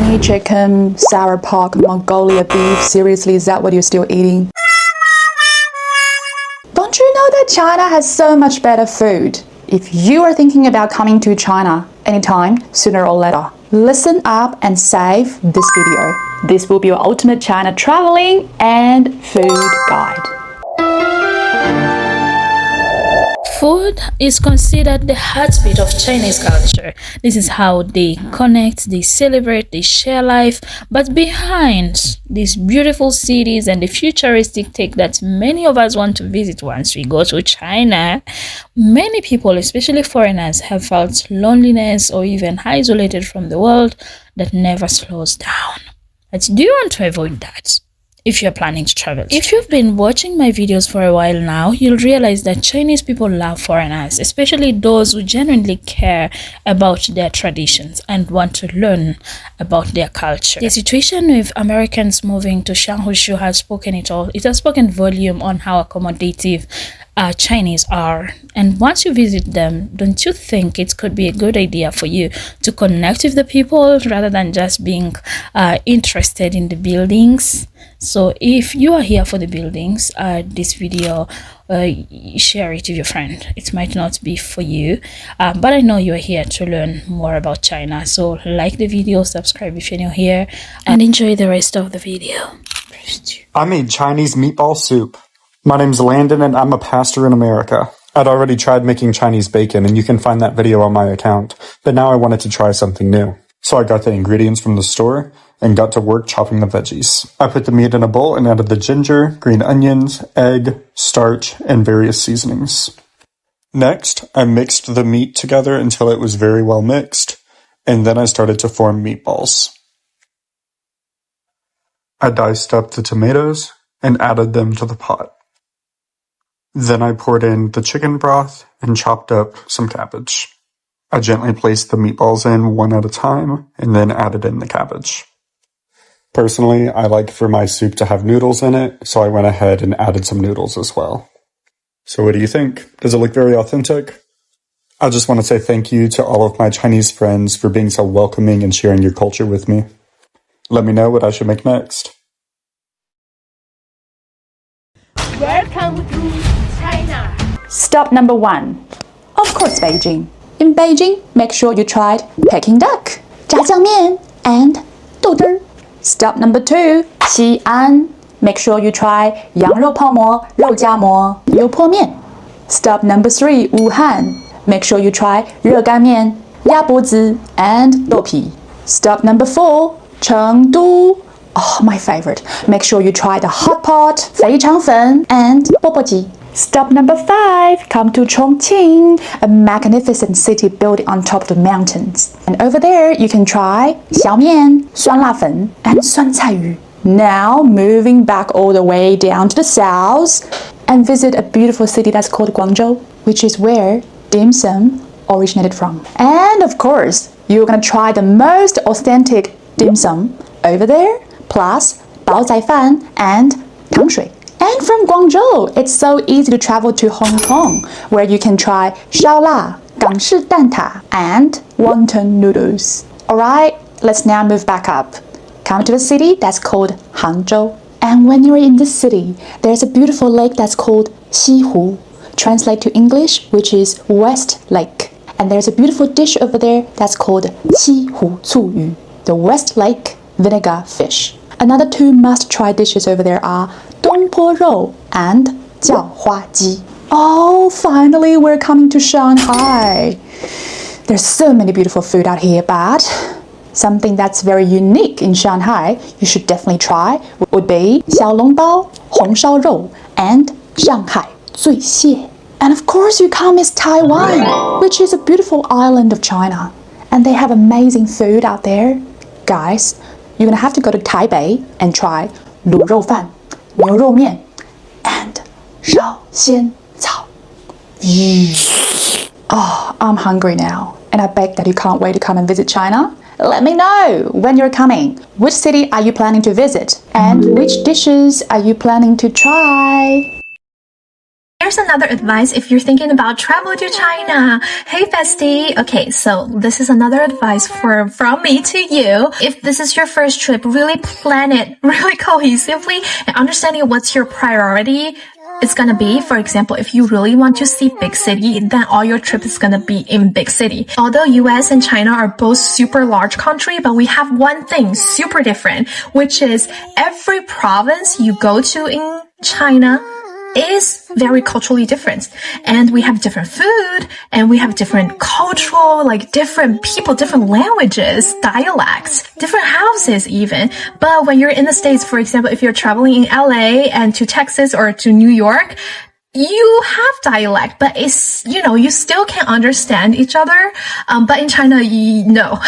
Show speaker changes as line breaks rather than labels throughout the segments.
biryani, chicken, sour pork, Mongolia beef. Seriously, is that what you're still eating? Don't you know that China has so much better food? If you are thinking about coming to China anytime, sooner or later, listen up and save this video. This will be your ultimate China traveling and food guide.
Food is considered the heartbeat of Chinese culture. This is how they connect, they celebrate, they share life. But behind these beautiful cities and the futuristic take that many of us want to visit once we go to China, many people, especially foreigners, have felt loneliness or even isolated from the world that never slows down. But do you want to avoid that? If you're planning to travel. If you've been watching my videos for a while now, you'll realize that Chinese people love foreigners, especially those who genuinely care about their traditions and want to learn about their culture. The situation with Americans moving to Shanghai has spoken it all. It has spoken volume on how accommodative Chinese are. And once you visit them, don't you think it could be a good idea for you to connect with the people rather than just being interested in the buildings? So if you are here for the buildings, this video, share it with your friend. It might not be for you, but I know you are here to learn more about China. So like the video, subscribe if you're new here, and enjoy the rest of the video.
I made Chinese meatball soup. My name's Landon and I'm a pastor in America. I'd already tried making Chinese bacon and you can find that video on my account, but now I wanted to try something new. So I got the ingredients from the store and got to work chopping the veggies. I put the meat in a bowl and added the ginger, green onions, egg, starch, and various seasonings. Next, I mixed the meat together until it was very well mixed, and then I started to form meatballs. I diced up the tomatoes and added them to the pot. Then I poured in the chicken broth and chopped up some cabbage. I gently placed the meatballs in one at a time and then added in the cabbage. Personally, I like for my soup to have noodles in it, so I went ahead and added some noodles as well. So what do you think? Does it look very authentic? I just want to say thank you to all of my Chinese friends for being so welcoming and sharing your culture with me. Let me know what I should make next.
Welcome to China.
Stop number 1. Of course, Beijing. In Beijing, make sure you tried Peking duck, 炸酱面 and 豆汁儿. Stop number 2, Xi'an. Make sure you try 羊肉泡馍、肉夹馍、油泼面. Stop number 3, Wuhan. Make sure you try 热干面、鸭脖子 and 豆皮. Stop number 4, Chengdu. Oh, my favorite. Make sure you try the hot pot, 肥肠粉 and 钵钵鸡. Stop number 5, come to Chongqing, a magnificent city built on top of the mountains. And over there, you can try 小面, 酸辣粉 and 酸菜鱼. Now, moving back all the way down to the south and visit a beautiful city that's called Guangzhou, which is where dim sum originated from. And of course, you're gonna try the most authentic dim sum over there, plus 煲仔饭 and 糖水. And from Guangzhou, it's so easy to travel to Hong Kong, where you can try 烧腊, 港式蛋挞, and wonton noodles. Alright, let's now move back up. Come to the city that's called Hangzhou. And when you're in this city, there's a beautiful lake that's called Xihu. Translate to English, which is West Lake. And there's a beautiful dish over there that's called 西湖醋鱼, the West Lake vinegar fish. Another 2 must-try dishes over there are 东坡肉 and 叫花鸡. Oh, finally we're coming to Shanghai. There's so many beautiful food out here, but something that's very unique in Shanghai you should definitely try would be 小笼包, 红烧肉 and 上海醉蟹. And of course you can't miss Taiwan, which is a beautiful island of China. And they have amazing food out there. Guys, you're gonna have to go to Taipei and try 卤肉饭, 牛肉面 and 烧仙草. Oh, I'm hungry now, and I bet that you can't wait to come and visit China. Let me know when you're coming. Which city are you planning to visit? And which dishes are you planning to try?
here's another advice if you're thinking about travel to China. Hey, bestie. Okay, so this is another advice from me to you. If this is your first trip, really plan it really cohesively and understanding what's your priority is gonna be. For example, if you really want to see big city, then all your trip is gonna be in big city. Although US and China are both super large country, but we have one thing super different, which is every province you go to in China is very culturally different, and we have different food, and we have different cultural, like different people, different languages, dialects, different houses even. But when you're in the States, for example, if you're traveling in LA and to Texas or to New York, you have dialect, but it's, you still can understand each other. But in China, no.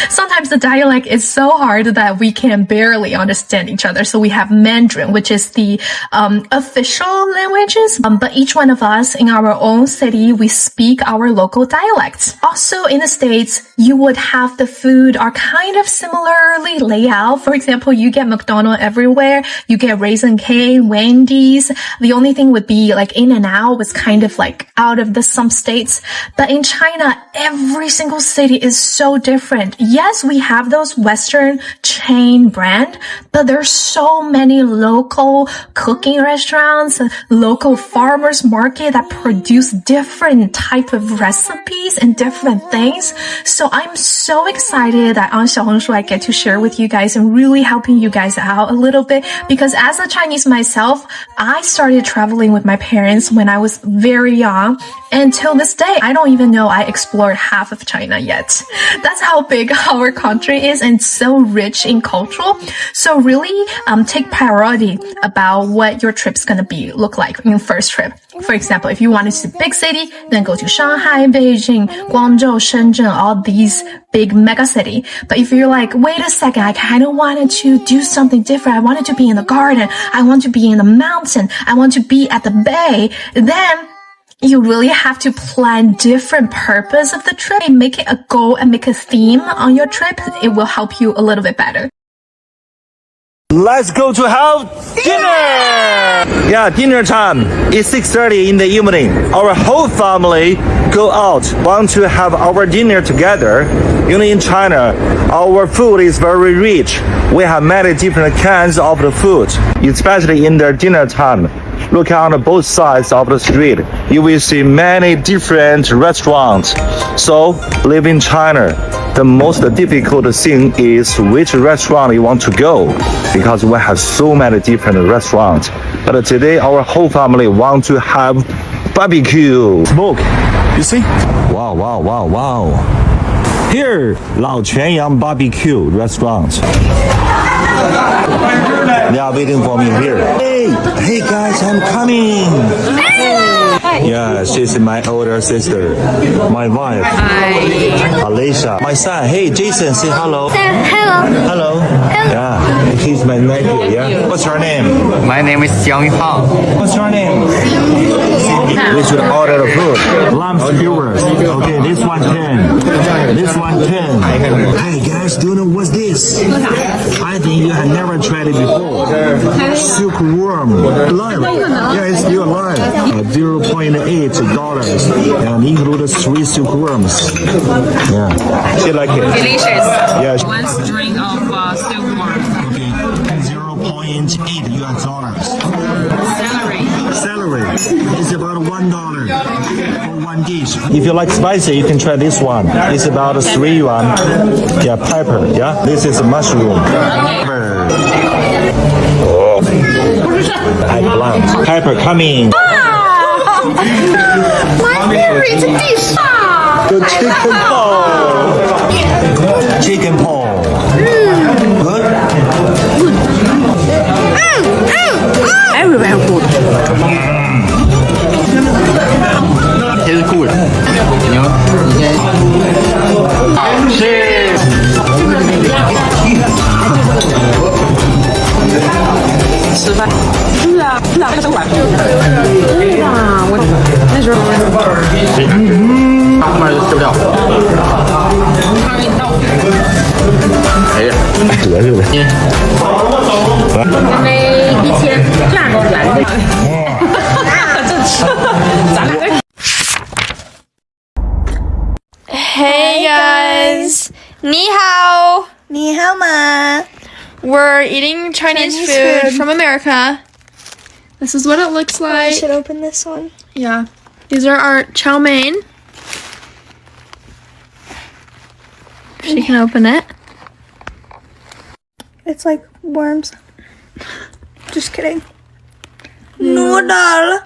Sometimes the dialect is so hard that we can barely understand each other. So we have Mandarin, which is the official languages. But each one of us in our own city, we speak our local dialects. Also in the States, you would have the food are kind of similarly laid out. For example, you get McDonald's everywhere. You get Raisin Cane, Wendy's. The only thing would be like In-N-Out was kind of like out of some states. But in China, every single city is so different. Yes, we have those Western chain brand, but there's so many local cooking restaurants, local farmers market that produce different type of recipes and different things. So I'm so excited that on Xiaohongshu I get to share with you guys and really helping you guys out a little bit, because as a Chinese myself, I started traveling with my parents when I was very young, and till this day, I don't even know I explored half of China yet. That's how big our country is and so rich in culture. So really, take priority about what your trip's gonna look like in your first trip. For example, if you want to see big city, then go to Shanghai, Beijing, Guangzhou, Shenzhen, all these big mega city. But if you're like, wait a second, I kind of wanted to do something different. I wanted to be in the garden. I want to be in the mountain. I want to be at the bay. Then you really have to plan different purpose of the trip and make it a goal and make a theme on your trip. It will help you a little bit better.
Let's go to have dinner! Yeah, dinner time is 6:30 in the evening. Our whole family go out, want to have our dinner together. In China, our food is very rich. We have many different kinds of the food, especially in the dinner time. Look on both sides of the street, you will see many different restaurants. So, live in China, the most difficult thing is which restaurant you want to go, because we have so many different restaurants. But today, our whole family want to have barbecue. Smoke, you see? Wow, wow, wow, wow. Here, Lao Quanyang Barbecue Restaurant. They are waiting for me here. Hey guys, I'm coming. Yeah, she's my older sister. My wife. Hi. Alicia. My son. Hey, Jason, say hello.
Hello.
Hello. Yeah, he's my nephew. Yeah. What's your name?
My name is Xiang Yupang.
What's your name? We should order the food. Lamb skewers. Okay, this one 10. This one 10. Hey guys, do you know what's this? I think you have never tried it before. Silkworm. Alive. Yeah, it's still alive. $0.8 and include 3 silkworms. Yeah. She like it.
Delicious.
Yeah.
One string of silkworm.
Okay. $0.8.
Celery.
It's about $1 for one dish. If you like spicy, you can try this one. It's about 3 yuan. Yeah, pepper. Yeah. This is mushroom. Pepper. Oh. Eggplant. Pepper coming.
My favorite dish.
The chicken paw. Chicken paw. Good?
Everywhere good.
Tastes good.
Ni hao.
Ni hao ma.
We're eating Chinese food from America. This is what it looks like.
I should open this one.
Yeah. These are our chow mein. She can open it.
It's like worms. Just kidding. Noodles.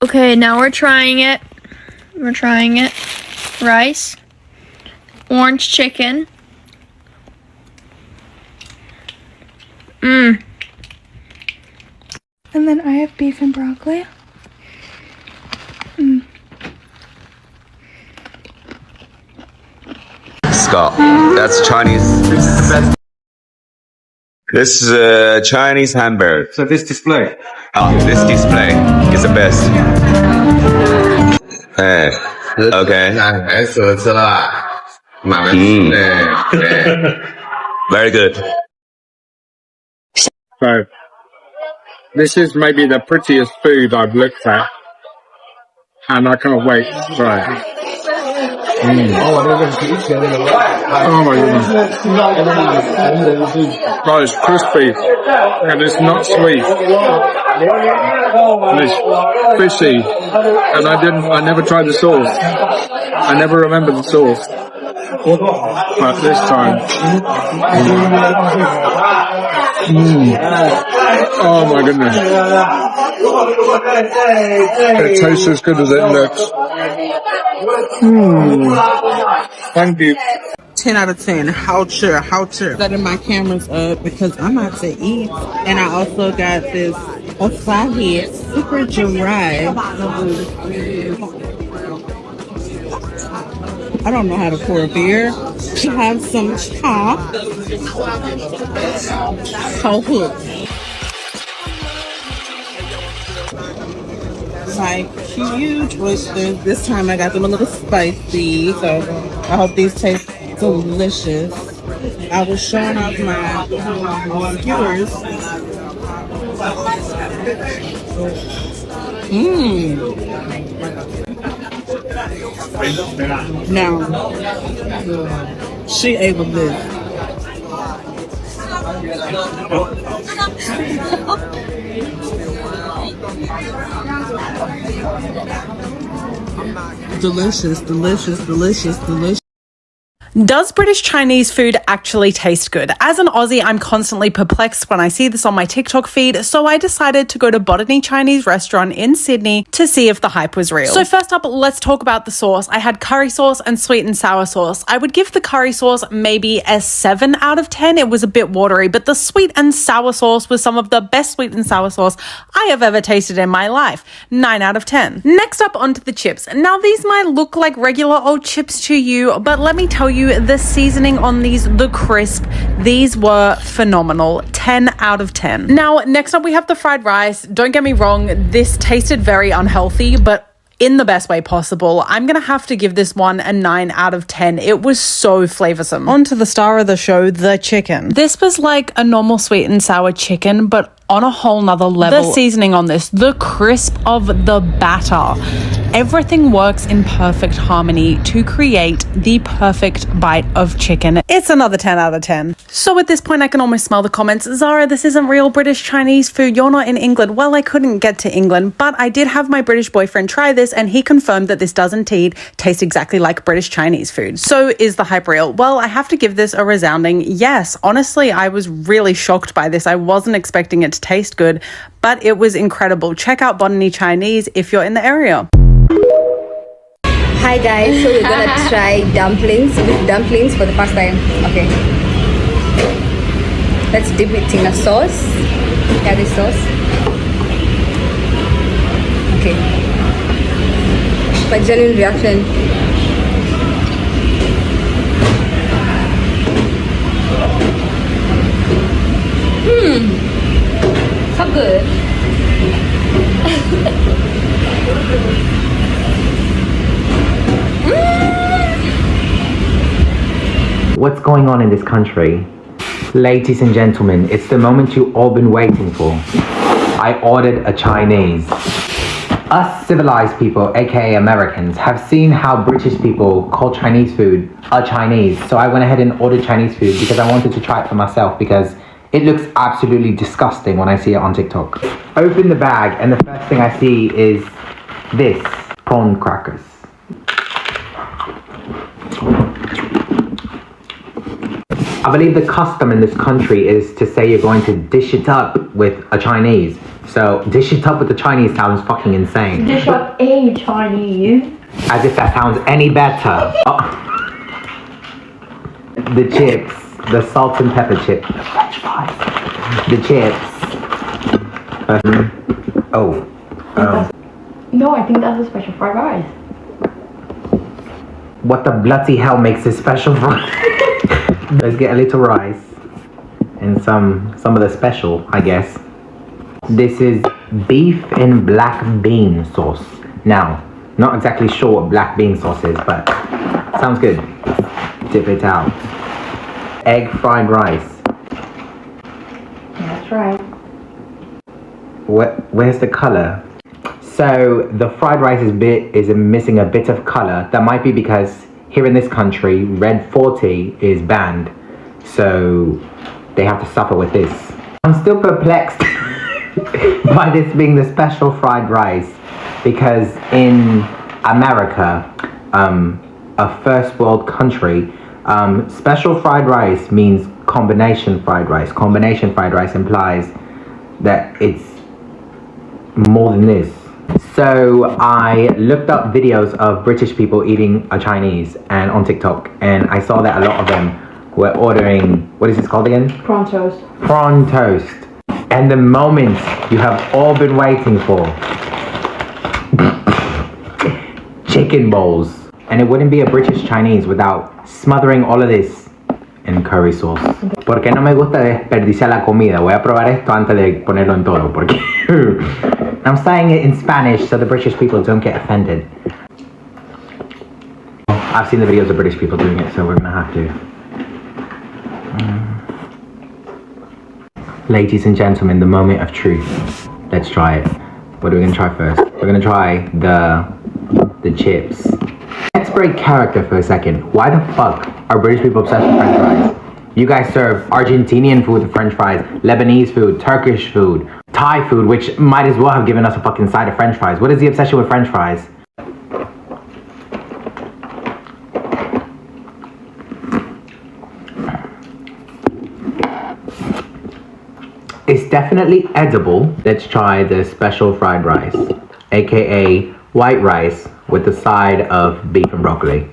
Okay, now we're trying it. Rice. Orange chicken.
And then I have beef and broccoli.
Scott, that's Chinese. This is a Chinese hamburger.
So this display.
This display is the best. Okay. Very good.
So, this is maybe the prettiest food I've looked at, and I can't wait to try it. Oh my goodness. Oh, it's crispy, and it's not sweet. And it's fishy, and I never tried the sauce. I never remember the sauce. But this time, oh my goodness, it tastes as good as it looks. Thank you.
10 out of 10. How cheer. Setting my cameras up because I'm about to eat. And I also got this Asahi super dry. I don't know how to pour a beer. We have some chop. So good. Like huge oysters. This time I got them a little spicy. So I hope these taste delicious. I was showing off my skewers. Now, she ate with this. Delicious.
Does British Chinese food actually taste good? As an Aussie, I'm constantly perplexed when I see this on my TikTok feed, so I decided to go to Botany Chinese restaurant in Sydney to see if the hype was real. So first up, let's talk about the sauce. I had curry sauce and sweet and sour sauce. I would give the curry sauce maybe a 7 out of 10. It was a bit watery, but the sweet and sour sauce was some of the best sweet and sour sauce I have ever tasted in my life. 9 out of 10. Next up, onto the chips. Now these might look like regular old chips to you, but let me tell you, the seasoning on these, the crisp, these were phenomenal. 10 out of 10. Now, next up we have the fried rice. Don't get me wrong, this tasted very unhealthy, but in the best way possible. I'm gonna have to give this one a 9 out of 10. It was so flavorsome. On to the star of the show, the chicken. This was like a normal sweet and sour chicken, but on a whole nother level. The seasoning on this, the crisp of the batter, everything works in perfect harmony to create the perfect bite of chicken. It's another 10 out of 10. So at this point, I can almost smell the comments. Zara, this isn't real British Chinese food. You're not in England. Well, I couldn't get to England, but I did have my British boyfriend try this and he confirmed that this does indeed taste exactly like British Chinese food. So is the hype real? Well, I have to give this a resounding yes. Honestly, I was really shocked by this. I wasn't expecting it to taste good, but it was incredible. Check out Botany Chinese if you're in the area.
Hi guys, so we're gonna try dumplings for the first time. Okay, let's dip it in a sauce, curry sauce. Okay, my genuine reaction. So good.
What's going on in this country? Ladies and gentlemen, it's the moment you all been waiting for. I ordered a Chinese. Us civilized people, aka Americans, have seen how British people call Chinese food a Chinese. So I went ahead and ordered Chinese food because I wanted to try it for myself because it looks absolutely disgusting when I see it on TikTok. Open the bag and the first thing I see is this, prawn crackers. I believe the custom in this country is to say you're going to dish it up with a Chinese. So dish it up with the Chinese sounds fucking insane.
Dish up a Chinese.
As if that sounds any better. Oh. The chips, the salt and pepper chips, the French fries, the chips.
No, I think that's a special fried rice.
What the bloody hell makes this special fries? Let's get a little rice and some of the special, I guess. This is beef and black bean sauce. Now, not exactly sure what black bean sauce is, but sounds good. Dip it out. Egg fried rice.
That's right.
Where's the color? So the fried rice is missing a bit of color. That might be because here in this country, red 40 is banned. So they have to suffer with this. I'm still perplexed by this being the special fried rice because in America, a first world country, special fried rice means combination fried rice. Combination fried rice implies that it's more than this. So I looked up videos of British people eating a Chinese and on TikTok, and I saw that a lot of them were ordering, what is this called again?
Prawn toast.
Prawn toast. And the moment you have all been waiting for. Chicken bowls. And it wouldn't be a British Chinese without smothering all of this in curry sauce. Porque no me gusta desperdiciar la comida. Voy a probar esto antes de ponerlo en todo. Porque I'm saying it in Spanish so the British people don't get offended. I've seen the videos of British people doing it, so we're gonna have to. Ladies and gentlemen, the moment of truth. Let's try it. What are we gonna try first? We're gonna try the chips. Let's break character for a second. Why the fuck are British people obsessed with French fries? You guys serve Argentinian food with French fries, Lebanese food, Turkish food, Thai food, which might as well have given us a fucking side of French fries. What is the obsession with French fries? It's definitely edible. Let's try the special fried rice, aka white rice with the side of beef and broccoli.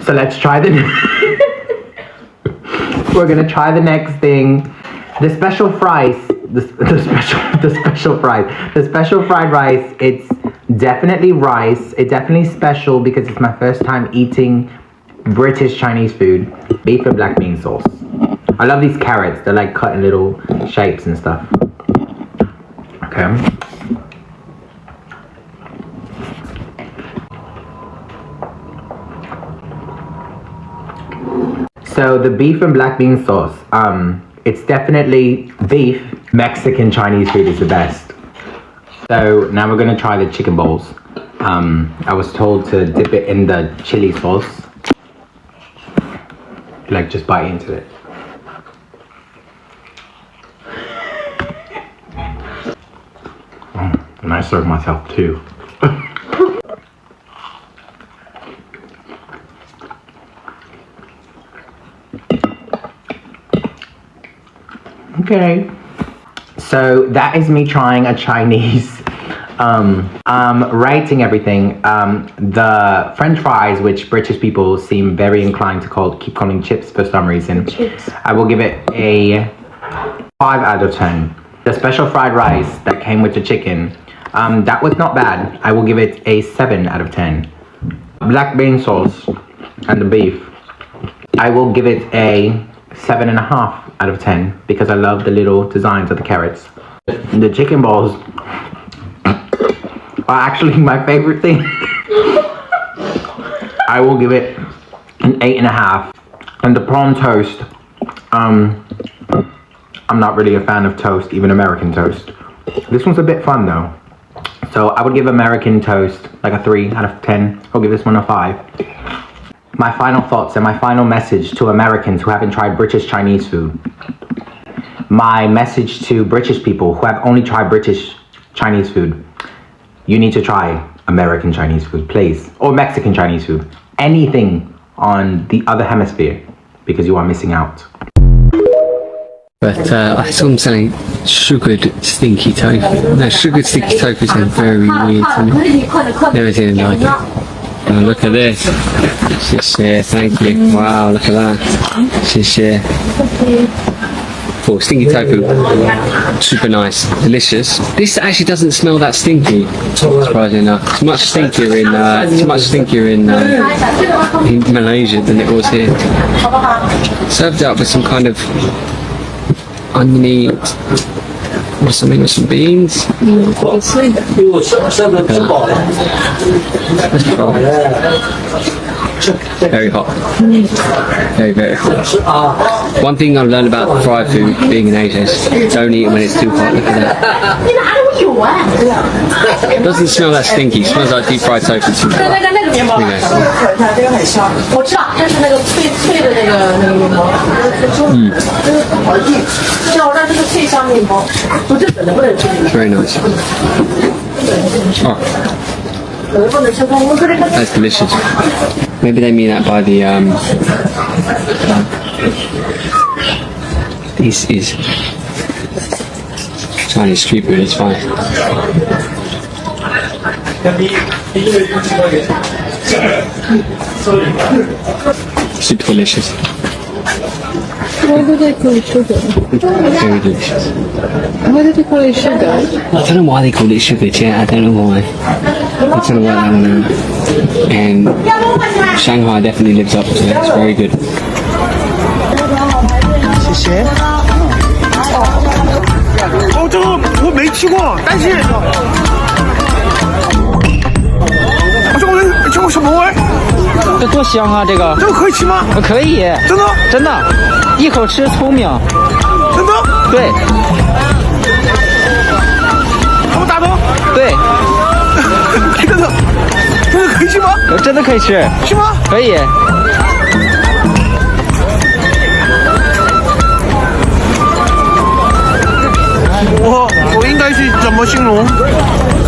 So let's try we're gonna try the next thing. The special fries, the special fried rice, it's definitely rice. It's definitely special because it's my first time eating British Chinese food. Beef and black bean sauce. I love these carrots. They're like cut in little shapes and stuff. Okay. So the beef and black bean sauce, it's definitely beef. Mexican Chinese food is the best. So now we're gonna try the chicken bowls. I was told to dip it in the chili sauce. Like just bite into it. And I serve myself too. Okay, so that is me trying a Chinese. Rating everything. The French fries, which British people seem very inclined to keep calling chips for some reason. Chips. I will give it a 5 out of 10. The special fried rice that came with the chicken, that was not bad. I will give it a 7 out of 10. Black bean sauce and the beef, I will give it a 7.5 out of 10 because I love the little designs of the carrots. The chicken balls, Actually, my favorite thing, I will give it an 8.5. And the prawn toast, I'm not really a fan of toast, even American toast. This one's a bit fun though. So I would give American toast like a 3 out of 10. I'll give this one a 5. My final thoughts and my final message to Americans who haven't tried British Chinese food. My message to British people who have only tried British Chinese food. You need to try American Chinese food, please. Or Mexican Chinese food. Anything on the other hemisphere, because you are missing out.
But I saw them selling sugared stinky tofu. No, sugared stinky tofu sounds very weird to me. Never seen anything like it. Oh, look at this. Share, thank you. Wow, look at that. Share. For stinky tofu, super nice, delicious. This actually doesn't smell that stinky, surprisingly enough. It's much stinkier in Malaysia than it was here. Served up with some kind of oniony or something with some beans. Very hot. Very, very hot. One thing I've learned about fried food being in Asia is don't eat it when it's too hot. Look at that. It doesn't smell that stinky. It smells like deep fried tofu too. Very nice. Oh. That's delicious. Maybe they mean that by the this is Chinese street food, it's fine. Super delicious.
Why do they call it sugar?
Very delicious.
Why do they call it sugar?
I don't know why they call it sugar, Jet. I don't know why. It's not what I don't know. And Shanghai definitely lives up to it. It's very good.
谢谢。哦，这个我没吃过，但是这个什么味？
这多香啊！这个
可以吃吗？
可以，
真的，
真的，一口吃聪明。
真的？
对。
这么大的？
对。
真的可以吃吗？
真的可以吃。
是吗？
可以。
我应该是怎么形容？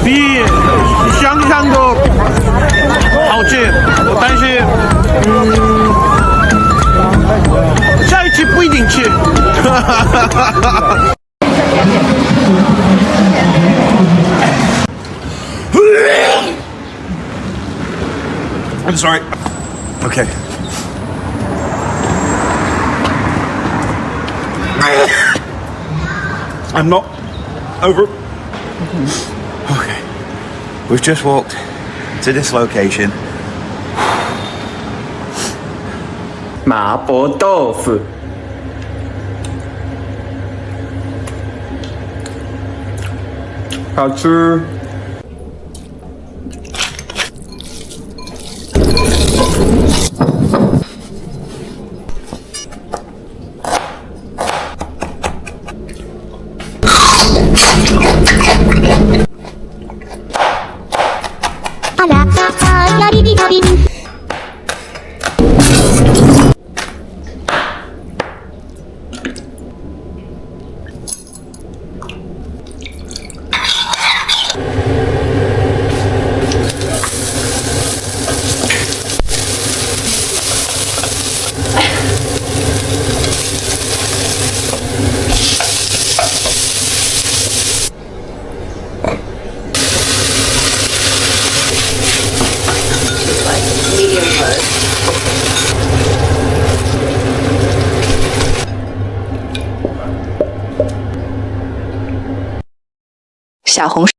比想象的好吃，但是下一次不一定吃。I'm sorry. Okay. I'm not over. Okay. We've just walked to this location.
麻婆豆腐。好吃。
小红书